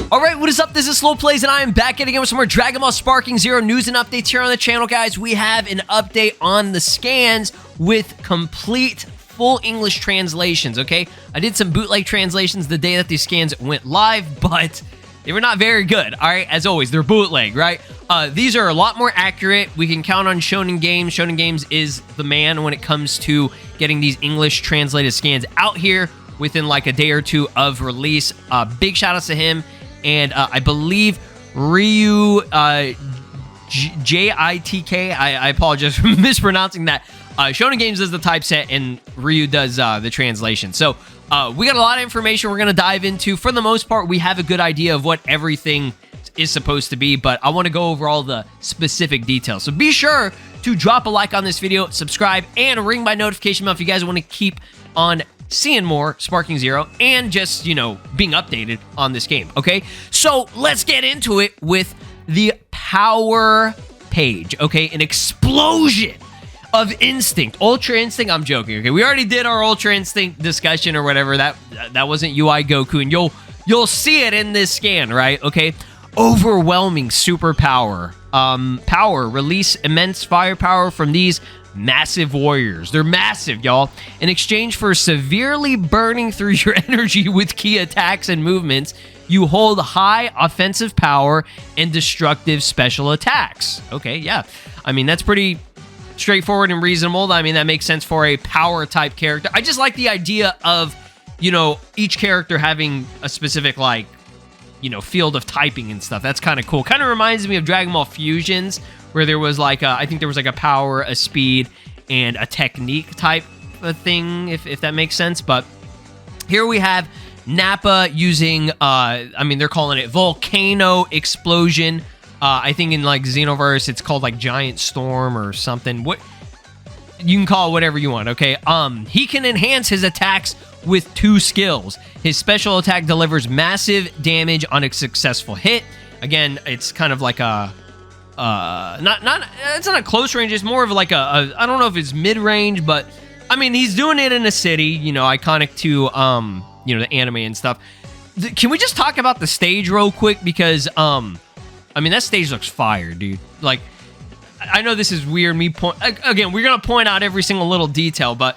Alright, what is up? This is SLOplays, and I am back again with some more Dragon Ball Sparking Zero news and updates here on the channel, guys. We have an update on the scans with complete full English translations, okay? I did some bootleg translations the day that these scans went live, but they were not very good, alright? As always, they're bootleg, right? These are a lot more accurate. We can count on Shonen Games. Shonen Games is the man when it comes to getting these English translated scans out here within like a day or two of release. Big shout outs to him. And I believe Ryu Jitk, I apologize for mispronouncing that. Shonen Games does the typeset and Ryu does the translation. So we got a lot of information we're going to dive into. For the most part, we have a good idea of what everything is supposed to be, but I want to go over all the specific details. So be sure to drop a like on this video, subscribe, and ring my notification bell if you guys want to keep on seeing more Sparking Zero and just, you know, being updated on this game, okay? So let's get into it with the power page, okay? An explosion of Instinct. Ultra Instinct, I'm joking, okay? We already did our Ultra Instinct discussion or whatever. That wasn't UI Goku, and you'll see it in this scan, right? Okay? Overwhelming superpower. Power. Release immense firepower from these massive warriors. They're massive, y'all. In exchange for severely burning through your energy with key attacks and movements, you hold high offensive power and destructive special attacks. Okay, yeah. I mean, that's pretty straightforward and reasonable. I mean, that makes sense for a power type character. I just like the idea of, you know, each character having a specific, like, you know, field of typing and stuff. That's kind of cool. Kind of reminds me of Dragon Ball Fusions, where there was like I think there was like a power, a speed, and a technique type of thing, if that makes sense. But here we have Nappa using, I mean, they're calling it Volcano Explosion. I think in like Xenoverse, it's called like Giant Storm or something. What you can call it whatever you want, okay? He can enhance his attacks with 2 skills. His special attack delivers massive damage on a successful hit. Again, it's kind of like a it's not a close range, it's more of like a I don't know if it's mid-range, but I mean, he's doing it in a city, you know, iconic to you know, the anime and stuff. Can we just talk about the stage real quick? Because I mean, that stage looks fire, dude. Like, I know this is weird, again, we're gonna point out every single little detail, but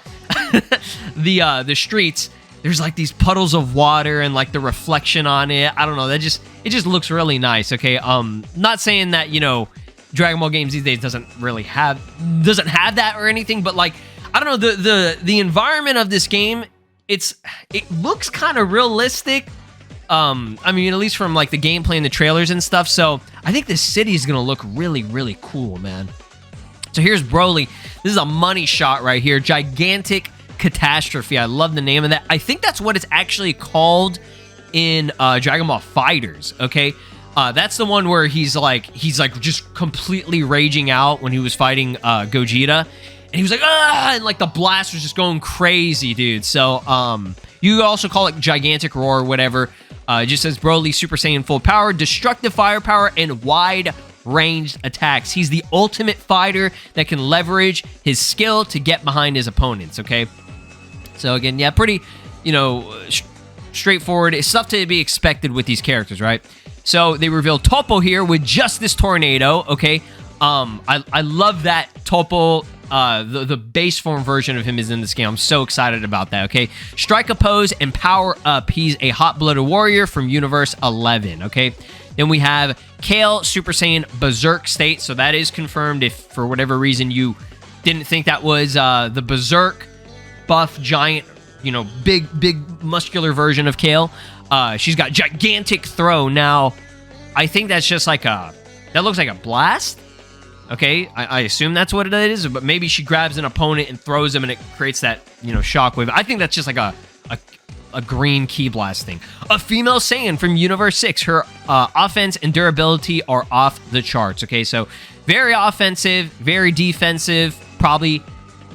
the streets, there's like these puddles of water and like the reflection on it. I don't know, it just looks really nice, okay? Not saying that, you know, Dragon Ball games these days doesn't have that or anything, but like, I don't know, the environment of this game, it looks kind of realistic. I mean, at least from like the gameplay and the trailers and stuff. So I think this city is gonna look really, really cool, man. So here's Broly. This is a money shot right here. Gigantic Catastrophe. I love the name of that. I think that's what it's actually called in Dragon Ball Fighters, okay? That's the one where he's like just completely raging out when he was fighting Gogeta. And he was like, ah! And like the blast was just going crazy, dude. So you also call it Gigantic Roar or whatever. It just says Broly Super Saiyan full power, destructive firepower, and wide ranged attacks. He's the ultimate fighter that can leverage his skill to get behind his opponents, okay? So again, yeah, pretty, you know, straightforward. It's stuff to be expected with these characters, right? So they revealed Toppo here with just this tornado, okay? I love that Toppo, the base form version of him is in this game. I'm so excited about that, okay? Strike a pose and power up. He's a hot-blooded warrior from Universe 11, okay? Then we have Kale, Super Saiyan Berserk state. So that is confirmed if for whatever reason you didn't think that was the Berserk buff giant, you know, big muscular version of Kale. She's got gigantic throw. Now, I think that's just like that looks like a blast. Okay, I assume that's what it is, but maybe she grabs an opponent and throws him and it creates that, you know, shockwave. I think that's just like a green ki blast thing. A female Saiyan from Universe 6. Her offense and durability are off the charts. Okay, so very offensive, very defensive, probably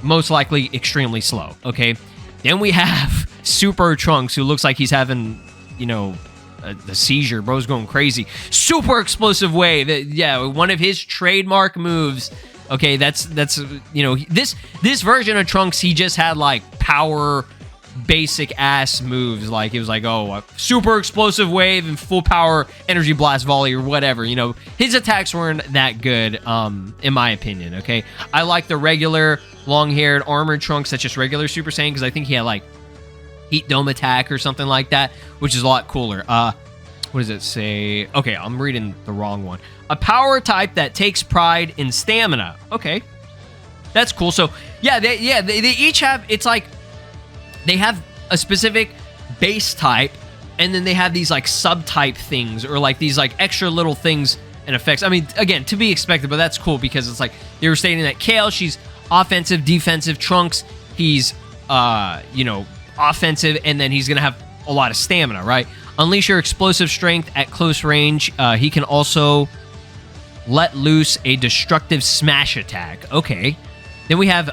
most likely extremely slow. Okay, then we have Super Trunks, who looks like he's having, you know, the seizure. Bro's going crazy. Super explosive wave. Yeah, one of his trademark moves. Okay, that's you know, this version of Trunks, he just had like power, basic ass moves. Like it was like, oh, a super explosive wave and full power energy blast volley or whatever. You know, his attacks weren't that good, in my opinion. Okay, I like the regular long-haired armored Trunks that's just regular Super Saiyan, because I think he had like Heat Dome attack or something like that, which is a lot cooler. What does it say? Okay, I'm reading the wrong one. A power type that takes pride in stamina. Okay, that's cool. So yeah, they each have, it's like they have a specific base type, and then they have these like subtype things, or like these like extra little things and effects. I mean, again, to be expected, but that's cool because it's like they were stating that Kale, she's offensive, defensive. Trunks, he's you know, offensive, and then he's gonna have a lot of stamina, right? Unleash your explosive strength at close range. He can also let loose a destructive smash attack. Okay. Then we have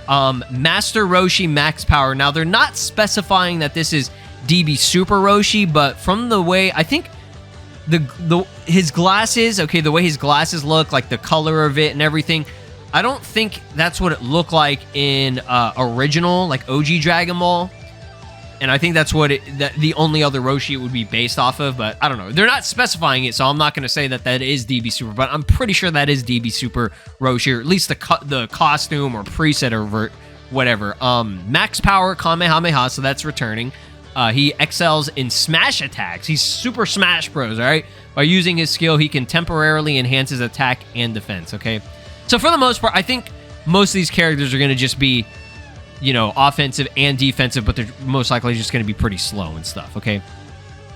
Master Roshi Max Power. Now, they're not specifying that this is DB Super Roshi, but from the way, I think his glasses, okay, the way his glasses look, like the color of it and everything, I don't think that's what it looked like in original, like OG Dragon Ball. And I think that's what the only other Roshi it would be based off of, but I don't know. They're not specifying it, so I'm not going to say that that is DB Super, but I'm pretty sure that is DB Super Roshi, or at least the costume or preset or whatever. Max Power Kamehameha, so that's returning. He excels in smash attacks. He's Super Smash Bros, all right? By using his skill, he can temporarily enhance his attack and defense, okay? So for the most part, I think most of these characters are going to just be, you know, offensive and defensive, but they're most likely just going to be pretty slow and stuff, okay?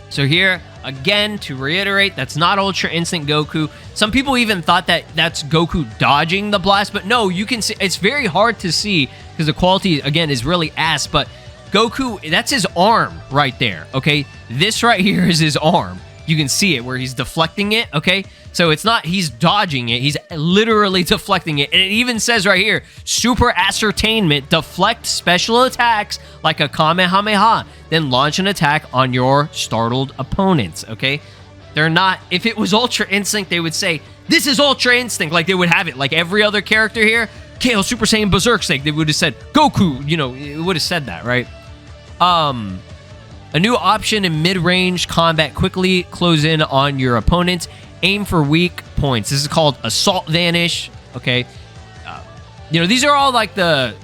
So here, again, to reiterate, that's not Ultra Instinct Goku. Some people even thought that that's Goku dodging the blast, but no, you can see, it's very hard to see because the quality, again, is really ass, but Goku, that's his arm right there, okay? This right here is his arm. You can see it where he's deflecting it, okay? So it's not he's dodging it. He's literally deflecting it. And it even says right here, Super Ascertainment, deflect special attacks like a Kamehameha, then launch an attack on your startled opponents, okay? They're not, if it was Ultra Instinct, they would say, this is Ultra Instinct. Like they would have it, like every other character here, Kale, Super Saiyan, Berserk Snake, they would have said, Goku, you know, it would have said that, right? A new option in mid-range combat, quickly close in on your opponents. Aim for weak points. This is called Assault Vanish. Okay, you know, these are all like the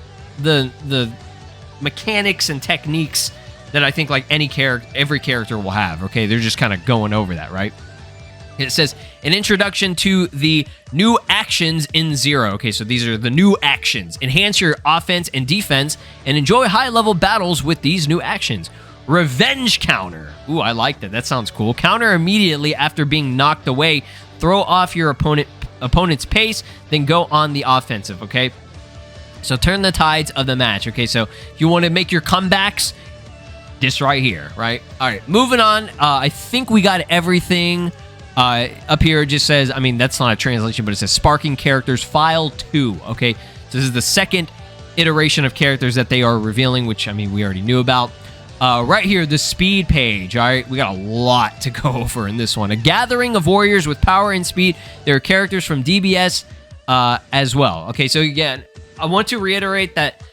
mechanics and techniques that I think like every character will have. Okay, they're just kind of going over that, right? It says an introduction to the new actions in Zero. Okay, so these are the new actions. Enhance your offense and defense, and enjoy high-level battles with these new actions. Revenge counter. Ooh, I like that. That sounds cool. Counter immediately after being knocked away. Throw off your opponent's pace, then go on the offensive, okay? So turn the tides of the match, okay? So if you want to make your comebacks, this right here, right? All right, moving on. I think we got everything. Up here it just says, I mean, that's not a translation, but it says Sparking Characters File 2, okay? So this is the second iteration of characters that they are revealing, which, I mean, we already knew about. Right here, the speed page. All right, we got a lot to go over in this one. A gathering of warriors with power and speed. There are characters from DBS as well. Okay, so again, I want to reiterate that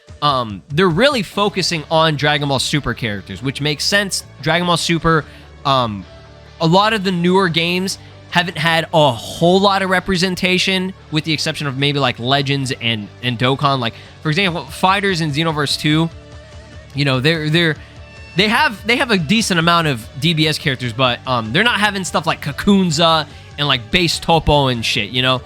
they're really focusing on Dragon Ball Super characters, which makes sense. Dragon Ball Super, a lot of the newer games haven't had a whole lot of representation, with the exception of maybe like Legends and Dokkan. Like, for example, Fighters in Xenoverse 2, you know, they have a decent amount of DBS characters, but they're not having stuff like Kakunsa and like base Toppo and shit, you know?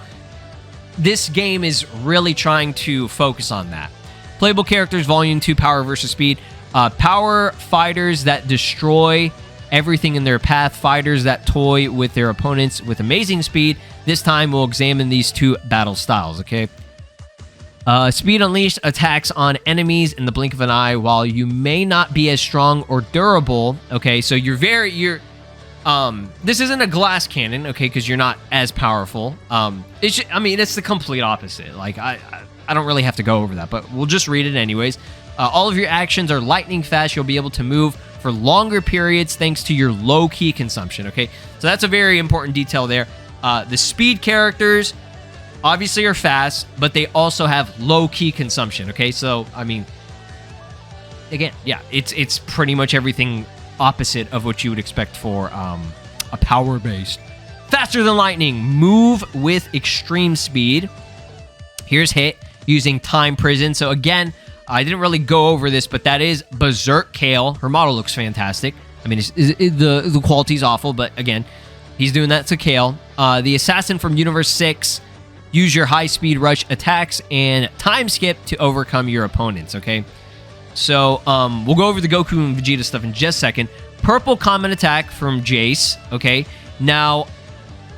This game is really trying to focus on that. Playable characters, Volume 2, Power versus Speed. Power fighters that destroy everything in their path. Fighters that toy with their opponents with amazing speed. This time we'll examine these two battle styles, okay? Speed Unleashed attacks on enemies in the blink of an eye. While you may not be as strong or durable, okay, so this isn't a glass cannon, okay, because you're not as powerful. It's the complete opposite. Like, I don't really have to go over that, but we'll just read it anyways. All of your actions are lightning fast. You'll be able to move for longer periods thanks to your low ki consumption, okay? So that's a very important detail there. The speed characters obviously are fast, but they also have low ki consumption, okay? So, I mean, again, yeah, it's pretty much everything opposite of what you would expect for a power-based. Faster than lightning, move with extreme speed. Here's hit using time prison. So again, I didn't really go over this, but that is Berserk Kale. Her model looks fantastic. I mean, the quality's awful, but again, he's doing that to Kale. The assassin from Universe 6, use your high-speed rush attacks and time skip to overcome your opponents, okay? So, we'll go over the Goku and Vegeta stuff in just a second. Purple common attack from Jeice, okay? Now,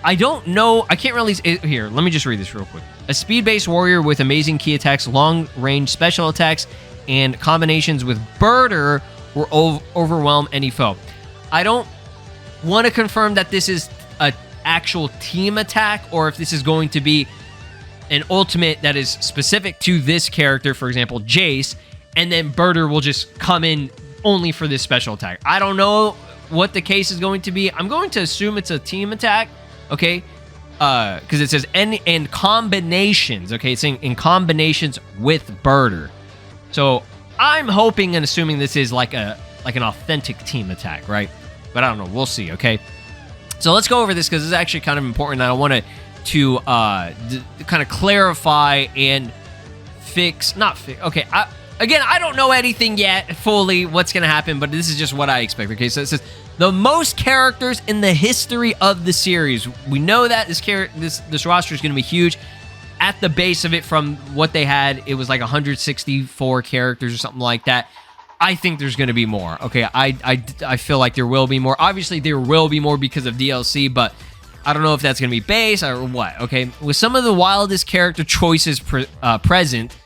I don't know, I can't really, here, let me just read this real quick. A speed-based warrior with amazing key attacks, long-range special attacks, and combinations with Burter will overwhelm any foe. I don't want to confirm that this is an actual team attack, or if this is going to be an ultimate that is specific to this character, for example, Jeice, and then Burter will just come in only for this special attack. I don't know what the case is going to be. I'm going to assume it's a team attack, okay? Because it says and combinations, okay? It's saying in combinations with Burter. So I'm hoping and assuming this is like an authentic team attack, right? But I don't know. We'll see, okay? So let's go over this because it's actually kind of important. I want to kind of clarify and okay, again, I don't know anything yet fully what's going to happen, but this is just what I expect. Okay, so it says the most characters in the history of the series. We know that this roster is going to be huge. At the base of it, from what they had, it was like 164 characters or something like that. I think there's going to be more. Okay, I feel like there will be more. Obviously, there will be more because of DLC, but I don't know if that's going to be base or what. Okay, with some of the wildest character choices present.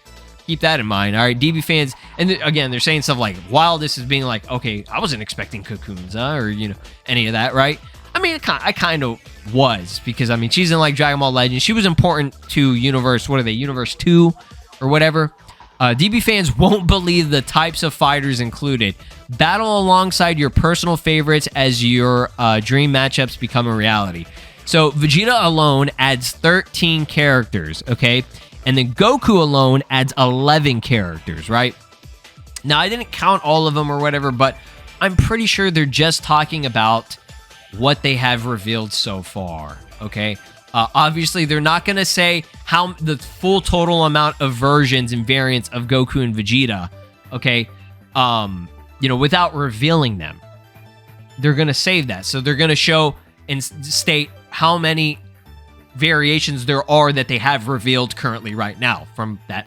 Keep that in mind. All right, DB fans, and again, they're saying stuff like wildest is being like, okay, I wasn't expecting Kakunsa or any of that, right? I mean, I kind of was, because I mean, she's in like Dragon Ball Legends. She was important to Universe. What are they? Universe 2 or whatever. DB fans won't believe the types of fighters included. Battle alongside your personal favorites as your dream matchups become a reality. So Vegeta alone adds 13 characters. Okay. And then Goku alone adds 11 characters, right? Now, I didn't count all of them or whatever, but I'm pretty sure they're just talking about what they have revealed so far, okay? Obviously, they're not going to say how the full total amount of versions and variants of Goku and Vegeta, okay? Without revealing them. They're going to save that. So they're going to show and state how many variations there are that they have revealed currently right now from that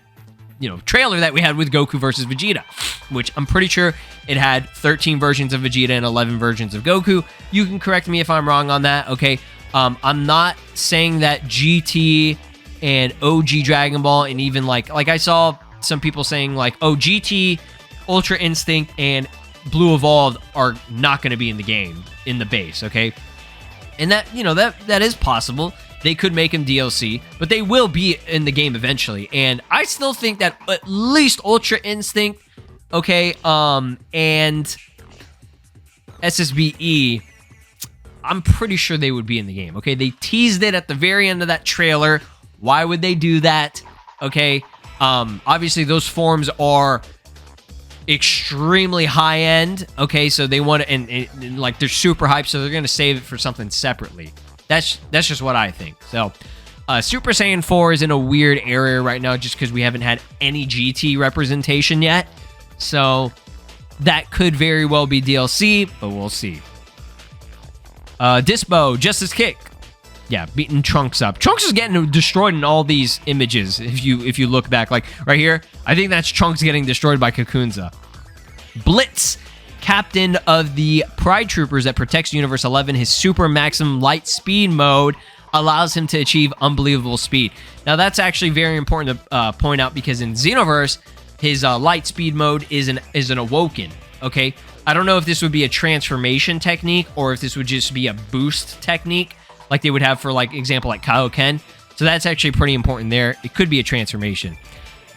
trailer that we had with Goku versus Vegeta, which I'm pretty sure it had 13 versions of Vegeta and 11 versions of Goku. You can correct me if I'm wrong on that, okay? I'm not saying that GT and OG Dragon Ball and even like I saw some people saying like, oh, GT, Ultra Instinct, and Blue Evolved are not going to be in the game in the base, okay? And that that is possible. They could make him DLC, but they will be in the game eventually. And I still think that at least Ultra Instinct, okay, and SSBE, I'm pretty sure they would be in the game, okay? They teased it at the very end of that trailer. Why would they do that? Okay, obviously those forms are extremely high end, okay? So they want to, and like they're super hyped, so they're going to save it for something separately. That's just what I think. So, Super Saiyan 4 is in a weird area right now just because we haven't had any GT representation yet. So, that could very well be DLC, but we'll see. Dyspo, Justice Kick. Yeah, beating Trunks up. Trunks is getting destroyed in all these images if you look back. Like, right here, I think that's Trunks getting destroyed by Kakunsa. Blitz. Captain of the Pride Troopers that protects Universe 11, his super maximum light speed mode allows him to achieve unbelievable speed. Now, that's actually very important to point out because in Xenoverse, his light speed mode is an awoken, okay? I don't know if this would be a transformation technique or if this would just be a boost technique like they would have for, like, example, like Kaioken. So that's actually pretty important there. It could be a transformation.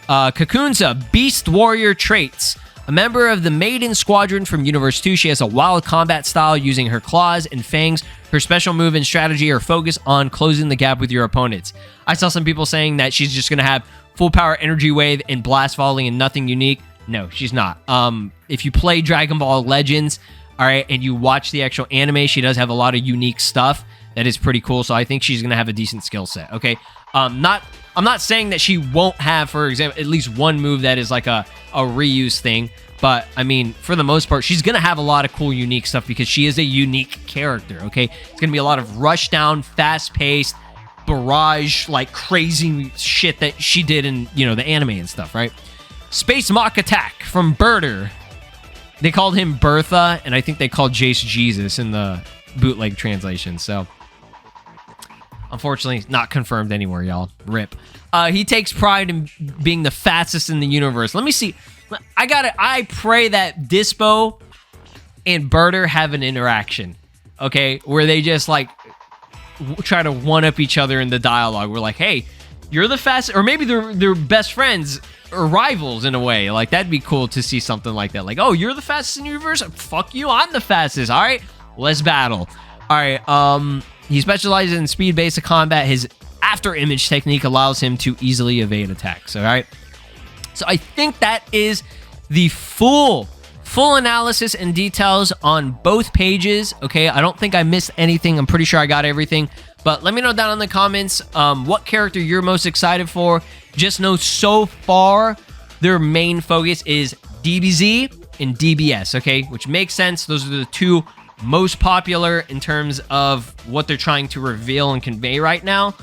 Kakunsa, Beast Warrior traits. A member of the Maiden Squadron from Universe 2, she has a wild combat style using her claws and fangs. Her special move and strategy are focused on closing the gap with your opponents. I saw some people saying that she's just going to have full power energy wave and blast volley and nothing unique. No, she's not. If you play Dragon Ball Legends, all right, and you watch the actual anime, she does have a lot of unique stuff that is pretty cool. So I think she's gonna have a decent skill set. Okay, I'm not saying that she won't have, for example, at least one move that is like a reuse thing. But I mean, for the most part, she's gonna have a lot of cool, unique stuff because she is a unique character. Okay, it's gonna be a lot of rush down, fast paced, barrage, like crazy shit that she did in the anime and stuff, right? Space Mock Attack from Burter. They called him Bertha, and I think they called Jeice Jesus in the bootleg translation. So, unfortunately, not confirmed anywhere, y'all. RIP. He takes pride in being the fastest in the universe. Let me see. I pray that Dyspo and Burter have an interaction, okay, where they just like try to one up each other in the dialogue. We're like, hey, you're the fastest, or maybe they're best friends or rivals in a way. Like, that'd be cool to see something like that. Like, oh, you're the fastest in the universe? Fuck you, I'm the fastest. All right, let's battle. All right, he specializes in speed-based combat. His after image technique allows him to easily evade attacks. All right. So I think that is the full analysis and details on both pages. Okay, I don't think I missed anything. I'm pretty sure I got everything. But let me know down in the comments what character you're most excited for. Just know so far their main focus is DBZ and DBS, okay? Which makes sense. Those are the two most popular in terms of what they're trying to reveal and convey right now.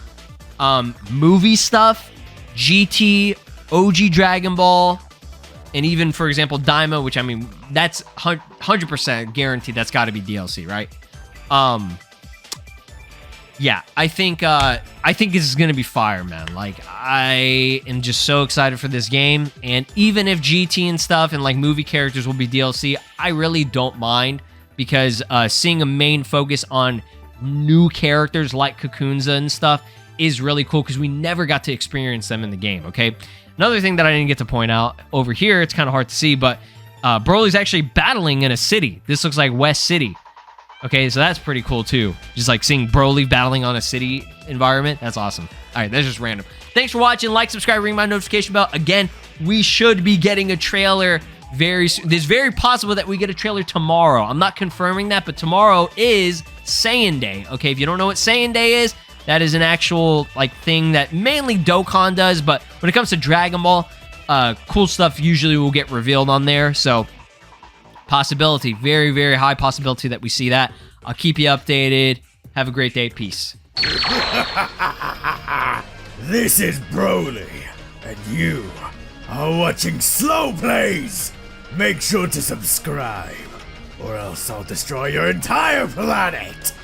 Movie stuff, GT, OG Dragon Ball, and even, for example, Daima, which, I mean, that's 100% guaranteed. That's got to be DLC, right? Yeah, I think this is going to be fire, man. Like, I am just so excited for this game. And even if GT and stuff and, like, movie characters will be DLC, I really don't mind. Because seeing a main focus on new characters like Kakunsa and stuff is really cool. Because we never got to experience them in the game, okay? Another thing that I didn't get to point out over here, it's kind of hard to see, but Broly's actually battling in a city. This looks like West City. Okay, so that's pretty cool too. Just like seeing Broly battling on a city environment. That's awesome. All right, that's just random. Thanks for watching. Like, subscribe, ring my notification bell. Again, we should be getting a trailer very soon. It's very possible that we get a trailer tomorrow. I'm not confirming that, but tomorrow is Saiyan Day. Okay, if you don't know what Saiyan Day is, that is an actual like thing that mainly Dokkan does, but when it comes to Dragon Ball, cool stuff usually will get revealed on there. So possibility, very, very high possibility that we see that. I'll keep you updated. Have a great day. Peace. This is Broly, and you are watching SLOplays. Make sure to subscribe, or else I'll destroy your entire planet.